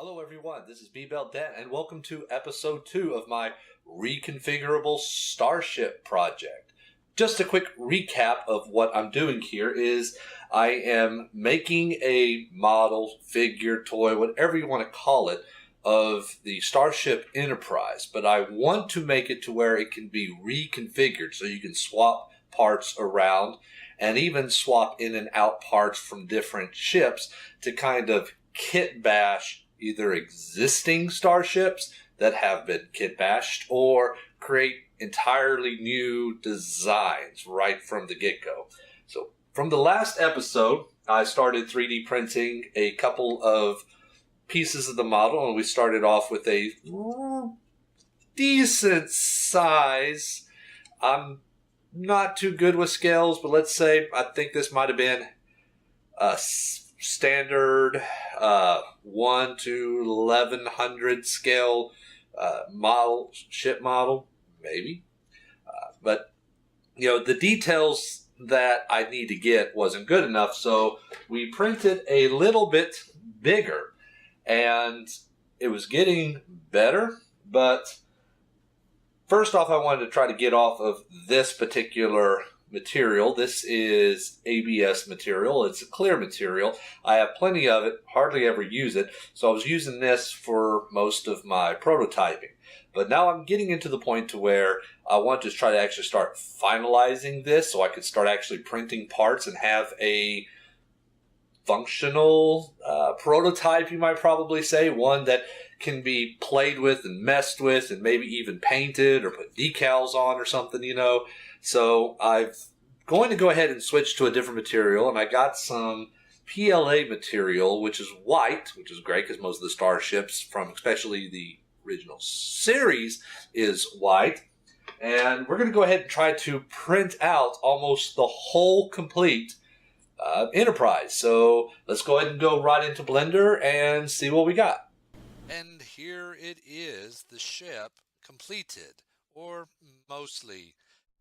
Hello everyone, this is B-Bell Dent and welcome to episode 2 of my reconfigurable starship project. Just a quick recap of what I'm doing here is I am making a model, figure, toy, whatever you want to call it, of the Starship Enterprise, but I want to make it to where it can be reconfigured so you can swap parts around and even swap in and out parts from different ships to kind of kit bash either existing starships that have been kit bashed or create entirely new designs right from the get-go. So from the last episode, I started 3D printing a couple of pieces of the model, and we started off with a decent size. I'm not too good with scales, but let's say I think this might have been a standard 1 to 1100 scale ship model, maybe. But, the details that I need to get wasn't good enough, so we printed a little bit bigger, and it was getting better, but first off, I wanted to try to get off of this particular material. This is ABS material. It's a clear material. I have plenty of it, hardly ever use it, so I was using this for most of my prototyping. But now I'm getting into the point to where I want to try to actually start finalizing this so I could start actually printing parts and have a functional prototype, you might probably say, one that can be played with and messed with and maybe even painted or put decals on or something, So I'm going to go ahead and switch to a different material, and I got some PLA material, which is white, which is great because most of the starships from especially the original series is white. And we're going to go ahead and try to print out almost the whole complete Enterprise. So let's go ahead and go right into Blender and see what we got. And here it is, the ship completed, or mostly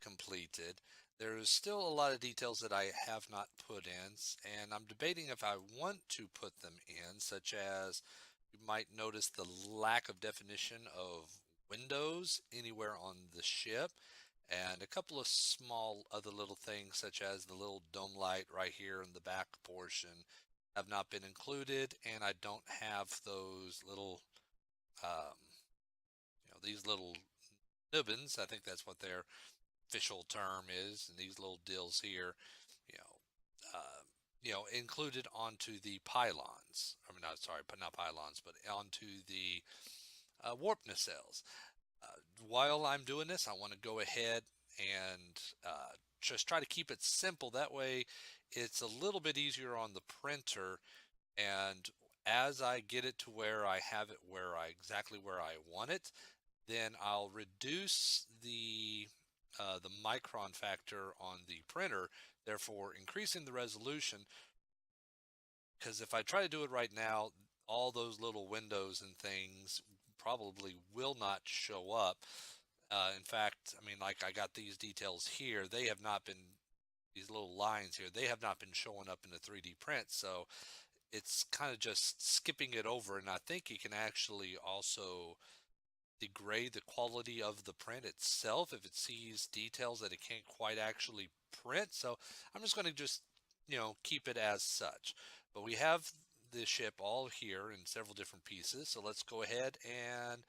completed. There is still a lot of details that I have not put in, and I'm debating if I want to put them in, such as you might notice the lack of definition of windows anywhere on the ship, and a couple of small other little things such as the little dome light right here in the back portion have not been included, and I don't have those little these little nubbins, I think that's what their official term is, and these little dills here, included onto the pylons. I mean, not pylons, but onto the warp nacelles. While I'm doing this, I want to go ahead and just try to keep it simple. That way, it's a little bit easier on the printer, and as I get it to where I have it exactly where I want it, then I'll reduce the micron factor on the printer, therefore increasing the resolution, because if I try to do it right now, all those little windows and things probably will not show up. In fact, I mean, like I got these details here, they have not been, these little lines here, they have not been showing up in the 3D print, so it's kind of just skipping it over, and I think you can actually also degrade the quality of the print itself if it sees details that it can't quite actually print. So I'm just going to keep it as such. But we have the ship all here in several different pieces, so let's go ahead and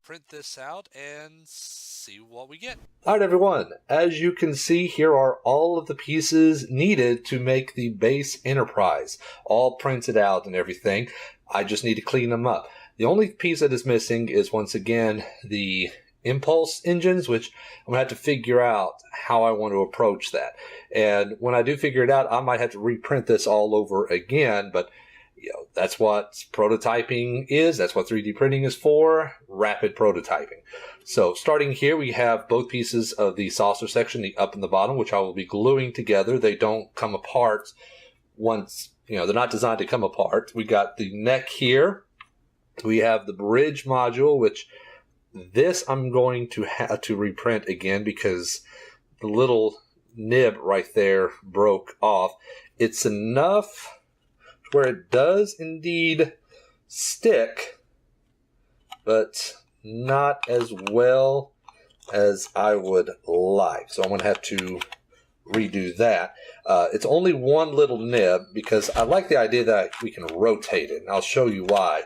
print this out and see what we get. All right, everyone. As you can see, here are all of the pieces needed to make the base Enterprise, all printed out and everything. I just need to clean them up. The only piece that is missing is, once again, the impulse engines, which I'm going to have to figure out how I want to approach that. And when I do figure it out, I might have to reprint this all over again, but that's what prototyping is. That's what 3D printing is for, rapid prototyping. So starting here, we have both pieces of the saucer section, the up and the bottom, which I will be gluing together. They don't come apart once, they're not designed to come apart. We got the neck here. We have the bridge module, which this I'm going to have to reprint again because the little nib right there broke off. It's enough where it does indeed stick, but not as well as I would like. So I'm going to have to redo that. It's only one little nib because I like the idea that we can rotate it, and I'll show you why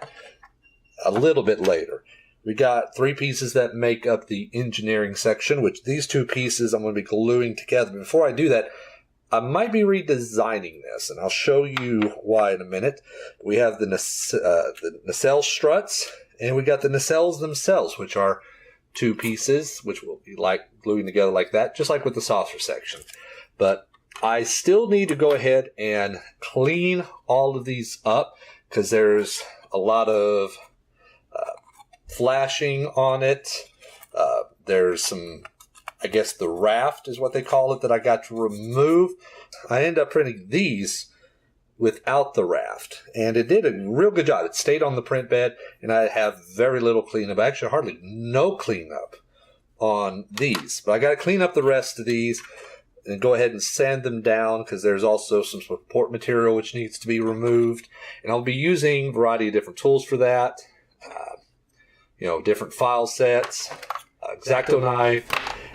a little bit later. We got 3 pieces that make up the engineering section, which these 2 pieces I'm going to be gluing together. Before I do that, I might be redesigning this, and I'll show you why in a minute. We have the nacelle struts, and we got the nacelles themselves, which are 2 pieces, which will be like gluing together like that, just like with the saucer section. But I still need to go ahead and clean all of these up because there's a lot of flashing on it. There's some, I guess the raft is what they call it, that I got to remove. I ended up printing these without the raft, and it did a real good job. It stayed on the print bed, and I have very little cleanup. Actually, hardly no cleanup on these. But I got to clean up the rest of these and go ahead and sand them down because there's also some support material which needs to be removed. And I'll be using a variety of different tools for that. Different file sets, X-Acto knife,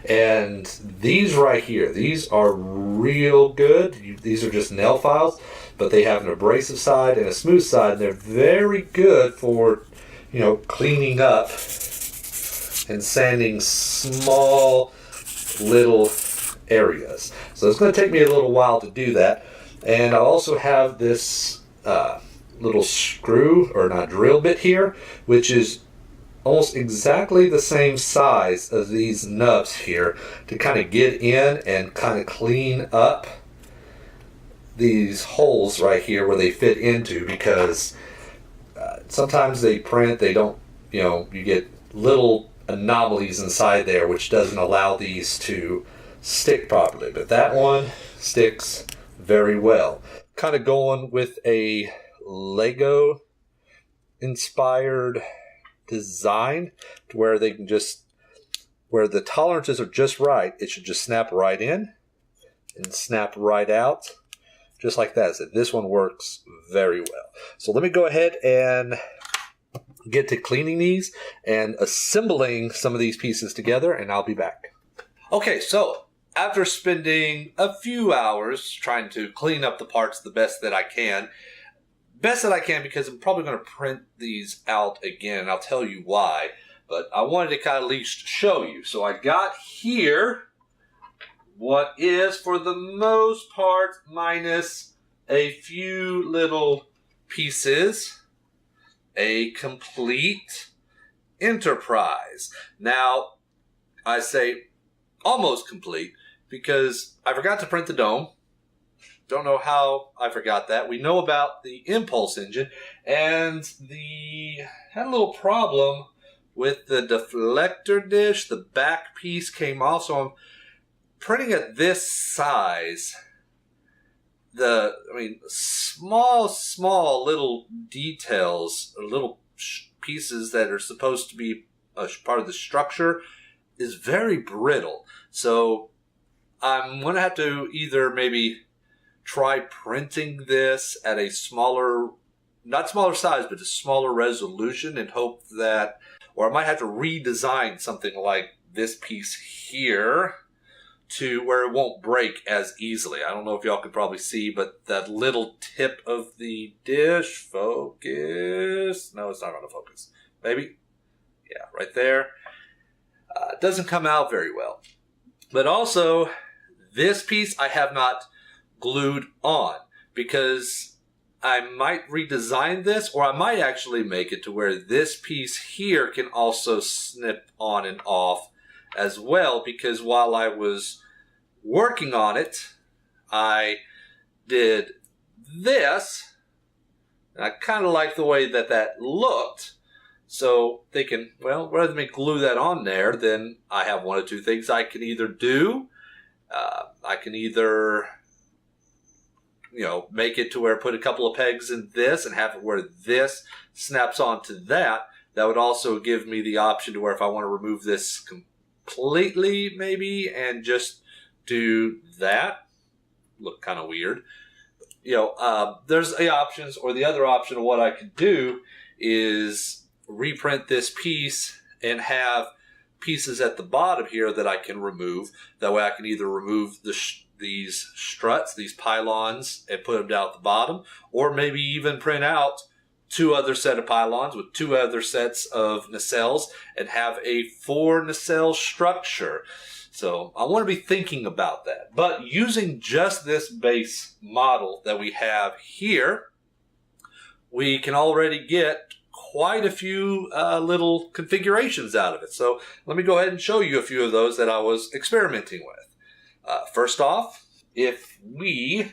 and these right here. These are real good. These are just nail files, but they have an abrasive side and a smooth side, and they're very good for, cleaning up and sanding small little areas. So it's going to take me a little while to do that. And I also have this little screw, or not drill bit here, which is almost exactly the same size as these nubs here to kind of get in and kind of clean up these holes right here where they fit into, because sometimes they print, they don't, you get little anomalies inside there which doesn't allow these to stick properly. But that one sticks very well. Kind of going with a Lego inspired design to where they can where the tolerances are just right, it should just snap right in and snap right out, just like that. So this one works very well. So let me go ahead and get to cleaning these and assembling some of these pieces together, and I'll be back. Okay, so after spending a few hours trying to clean up the parts the best that I can, because I'm probably going to print these out again, and I'll tell you why. But I wanted to kind of at least show you. So I got here what is, for the most part, minus a few little pieces, a complete Enterprise. Now, I say almost complete because I forgot to print the dome. Don't know how I forgot that. We know about the impulse engine, and had a little problem with the deflector dish. The back piece came off, so I'm printing at this size. Small little details, or little pieces that are supposed to be a part of the structure is very brittle. So I'm going to have to either maybe try printing this at a smaller, not smaller size, but a smaller resolution, and hope that, or I might have to redesign something like this piece here to where it won't break as easily. I don't know if y'all could probably see, but that little tip of the dish, focus. No, it's not going to focus. Maybe? Yeah, right there. It doesn't come out very well. But also, this piece I have not glued on, because I might redesign this, or I might actually make it to where this piece here can also snip on and off as well, because while I was working on it, I did this, and I kind of like the way that looked. So thinking, well, rather than me glue that on there, then I have one of two things I can either do. I can either make it to where I put a couple of pegs in this and have it where this snaps onto that. That would also give me the option to where if I want to remove this completely, maybe, and just do that. Look kind of weird. There's the options, or the other option of what I could do is reprint this piece and have pieces at the bottom here that I can remove. That way I can either remove these struts, these pylons, and put them down at the bottom, or maybe even print out two other set of pylons with two other sets of nacelles and have a 4 nacelle structure. So I want to be thinking about that. But using just this base model that we have here, we can already get quite a few little configurations out of it. So let me go ahead and show you a few of those that I was experimenting with. First off, if we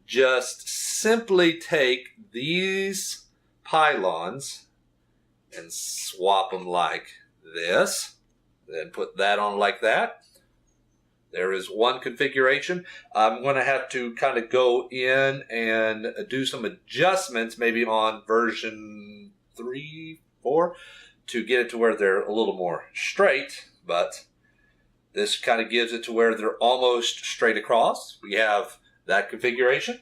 just simply take these pylons and swap them like this, then put that on like that. There is one configuration. I'm going to have to kind of go in and do some adjustments, maybe on version 3, 4, to get it to where they're a little more straight. But this kind of gives it to where they're almost straight across. We have that configuration.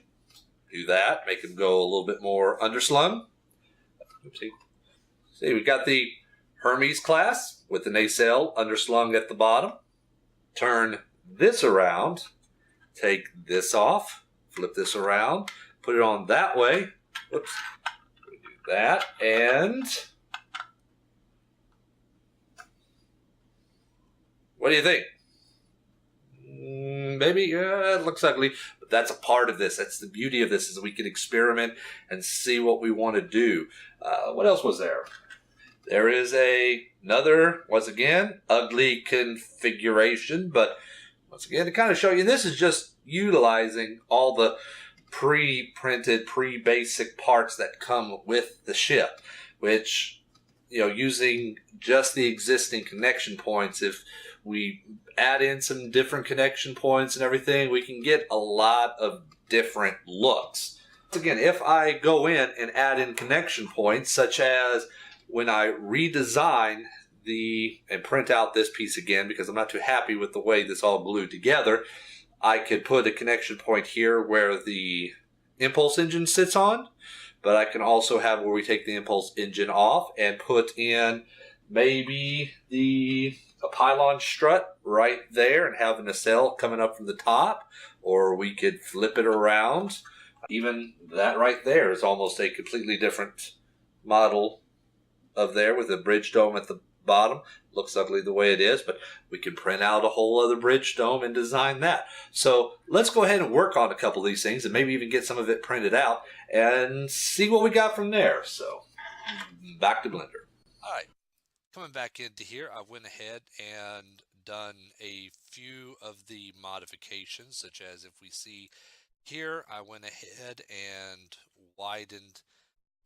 Do that, make them go a little bit more underslung. Oopsie. See, we got the Hermes class with the nacelle underslung at the bottom. Turn this around, take this off, flip this around, put it on that way. Oops. We do that, and what do you think? Maybe it looks ugly, but that's a part of this. That's the beauty of this, is we can experiment and see what we want to do. What else was there? There is another, once again, ugly configuration, but once again, to kind of show you, this is just utilizing all the pre-printed, pre-basic parts that come with the ship, which, using just the existing connection points, if we add in some different connection points and everything, we can get a lot of different looks. Once again, if I go in and add in connection points, such as when I redesign and print out this piece again, because I'm not too happy with the way this all glued together, I could put a connection point here where the impulse engine sits on, but I can also have where we take the impulse engine off and put in maybe a pylon strut right there and have a nacelle coming up from the top, or we could flip it around. Even that right there is almost a completely different model of there with a bridge dome at the bottom. Looks ugly the way it is, but we can print out a whole other bridge dome and design that. So let's go ahead and work on a couple of these things and maybe even get some of it printed out and see what we got from there. So back to Blender. All right, coming back into here, I went ahead and done a few of the modifications, such as if we see here, I went ahead and widened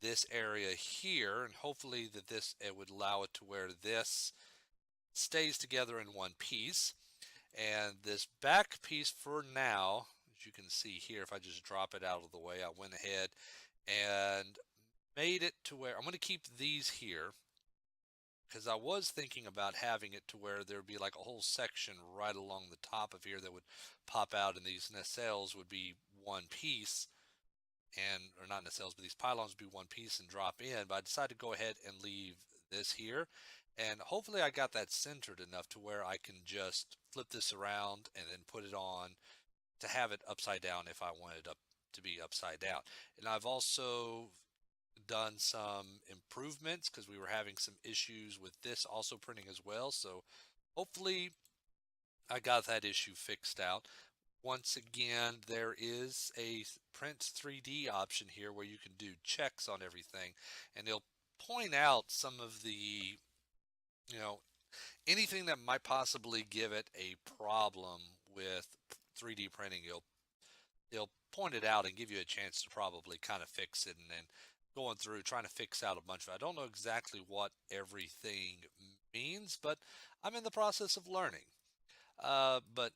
this area here, and hopefully that it would allow it to where this stays together in one piece. And this back piece for now, as you can see here, if I just drop it out of the way, I went ahead and made it to where I'm going to keep these here, because I was thinking about having it to where there would be like a whole section right along the top of here that would pop out, and these nacelles would be one piece, or not nacelles, but these pylons would be one piece and drop in. But I decided to go ahead and leave this here, and hopefully I got that centered enough to where I can just flip this around and then put it on to have it upside down if I wanted it to be upside down. And I've also done some improvements because we were having some issues with this also printing as well. So hopefully I got that issue fixed out. Once again, there is a print 3D option here where you can do checks on everything, and it'll point out some of the, anything that might possibly give it a problem with 3D printing. It'll point it out and give you a chance to probably kind of fix it, and then going through trying to fix out a bunch of it. I don't know exactly what everything means, but I'm in the process of learning. But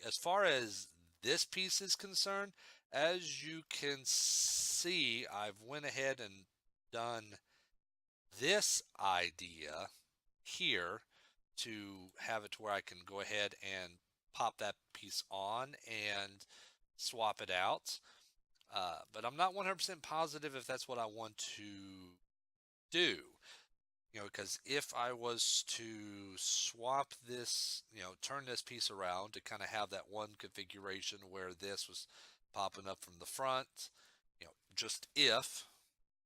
as far as this piece is concerned, as you can see, I've went ahead and done this idea here to have it to where I can go ahead and pop that piece on and swap it out. But I'm not 100% positive if that's what I want to do. Because if I was to swap this, turn this piece around to kind of have that one configuration where this was popping up from the front, just if,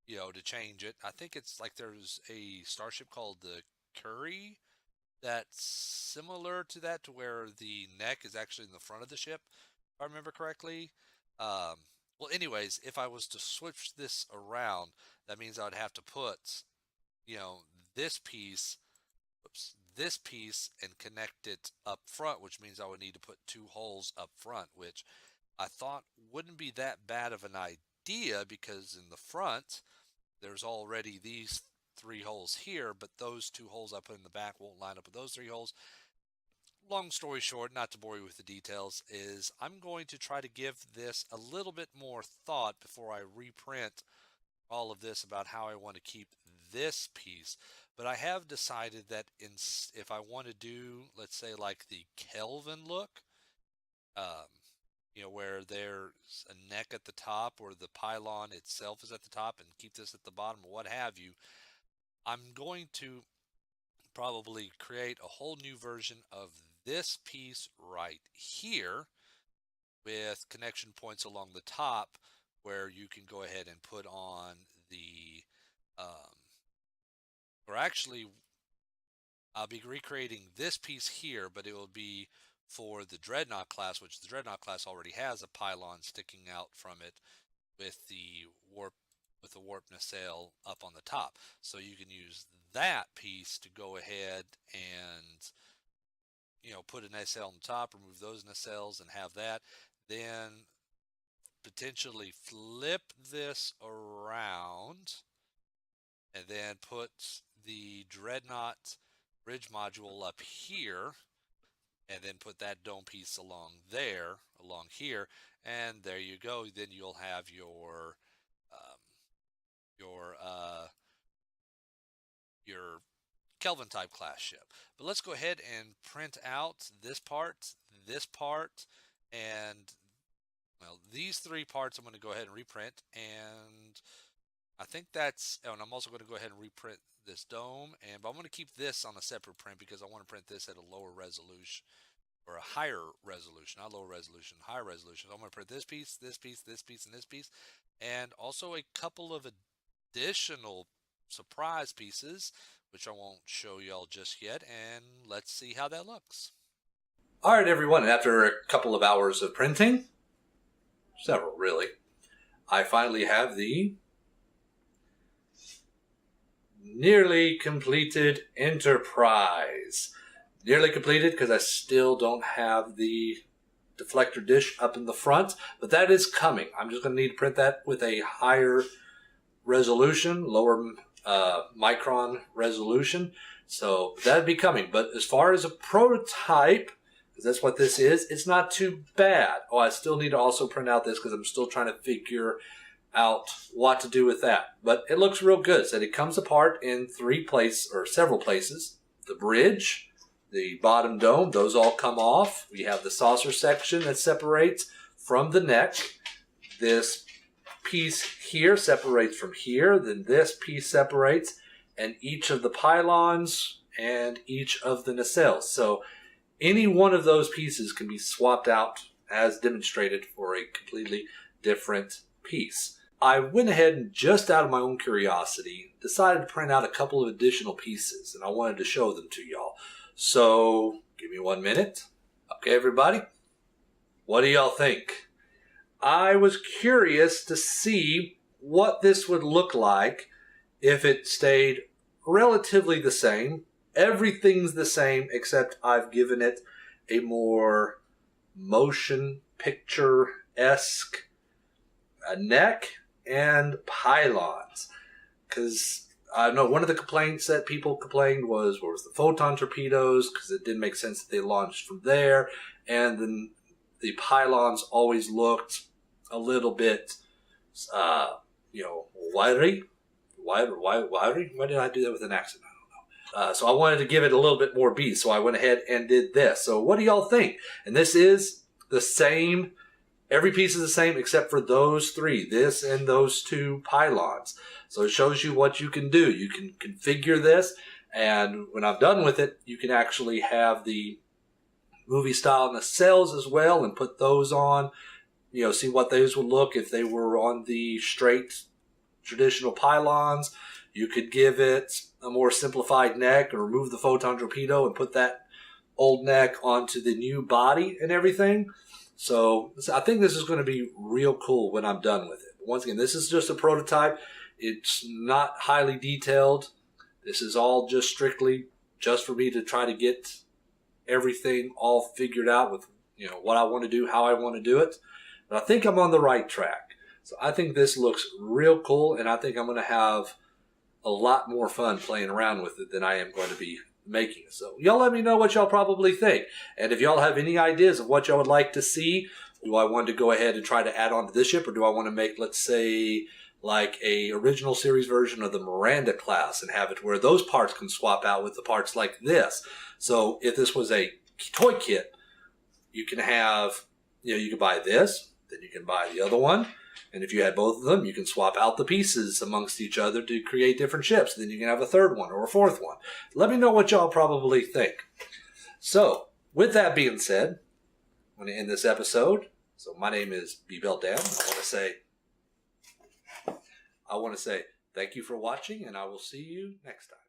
to change it. I think it's like there's a starship called the Curry that's similar to that, to where the neck is actually in the front of the ship, if I remember correctly. Well, anyways, if I was to switch this around, that means I would have to put, you know, this piece, this piece, and connect it up front, which means I would need to put two holes up front, which I thought wouldn't be that bad of an idea, because in the front, there's already these three holes here, but those two holes I put in the back won't line up with those three holes. Long story short, not to bore you with the details, is I'm going to try to give this a little bit more thought before I reprint all of this about how I want to keep this piece. But I have decided that if I want to do, let's say, like the Kelvin look, where there's a neck at the top or the pylon itself is at the top, and keep this at the bottom or what have you, I'm going to probably create a whole new version of this piece right here with connection points along the top, where you can go ahead and put on the or actually I'll be recreating this piece here, but it will be for the Dreadnought class, which the Dreadnought class already has a pylon sticking out from it with the warp nacelle up on the top. So you can use that piece to go ahead and put a nacelle on the top, remove those nacelles, and have that. Then potentially flip this around and then put the Dreadnought bridge module up here, and then put that dome piece along here, and there you go. Then you'll have your Kelvin type class ship. But let's go ahead and print out this part, and these three parts I'm going to go ahead and reprint, and I think that's, and I'm also going to go ahead and reprint this dome, but I'm going to keep this on a separate print because I want to print this at a lower resolution, or a higher resolution, not lower resolution, higher resolution. I'm going to print this piece, this piece, this piece, and this piece, and also a couple of additional surprise pieces, which I won't show y'all just yet, and let's see how that looks. All right, everyone, after a couple of hours of printing, several really, I finally have the nearly completed Enterprise. Nearly completed because I still don't have the deflector dish up in the front, but that is coming. I'm just going to need to print that with a higher resolution, lower micron resolution. So that'd be coming. But as far as a prototype, because that's what this is, it's not too bad. Oh, I still need to also print out this because I'm still trying to figure out what to do with that. But it looks real good. So it comes apart in several places. The bridge, the bottom dome, those all come off. We have the saucer section that separates from the neck. This piece here separates from here. Then this piece separates, and each of the pylons and each of the nacelles. So any one of those pieces can be swapped out as demonstrated for a completely different piece. I went ahead and, just out of my own curiosity, decided to print out a couple of additional pieces, and I wanted to show them to y'all. So give me 1 minute. Okay, everybody, what do y'all think? I was curious to see what this would look like if it stayed relatively the same. Everything's the same, except I've given it a more motion picture-esque neck and pylons. Because I know one of the complaints that people complained was the photon torpedoes, because it didn't make sense that they launched from there, and then the pylons always looked a little bit, wiry. Why did I do that with an accent? I don't know. So I wanted to give it a little bit more beat, so I went ahead and did this. So what do y'all think? And this is the same every piece is the same except for those three, this and those two pylons. So it shows you what you can do. You can configure this, and when I'm done with it, you can actually have the movie style nacelles as well and put those on. See what those would look if they were on the straight traditional pylons. You could give it a more simplified neck or remove the photon torpedo and put that old neck onto the new body and everything. So I think this is going to be real cool when I'm done with it. But once again, this is just a prototype. It's not highly detailed. This is all just strictly just for me to try to get everything all figured out with what I want to do, how I want to do it. But I think I'm on the right track. So I think this looks real cool, and I think I'm going to have a lot more fun playing around with it than I am going to be making it. So y'all let me know what y'all probably think. And if y'all have any ideas of what y'all would like to see, do I want to go ahead and try to add on to this ship, or do I want to make, let's say, like a original series version of the Miranda class and have it where those parts can swap out with the parts like this? So if this was a toy kit, you can have, you can buy this, then you can buy the other one. And if you had both of them, you can swap out the pieces amongst each other to create different ships. Then you can have a third one or a fourth one. Let me know what y'all probably think. So, with that being said, I'm going to end this episode. So my name is B-Bell-Down. I want to say thank you for watching, and I will see you next time.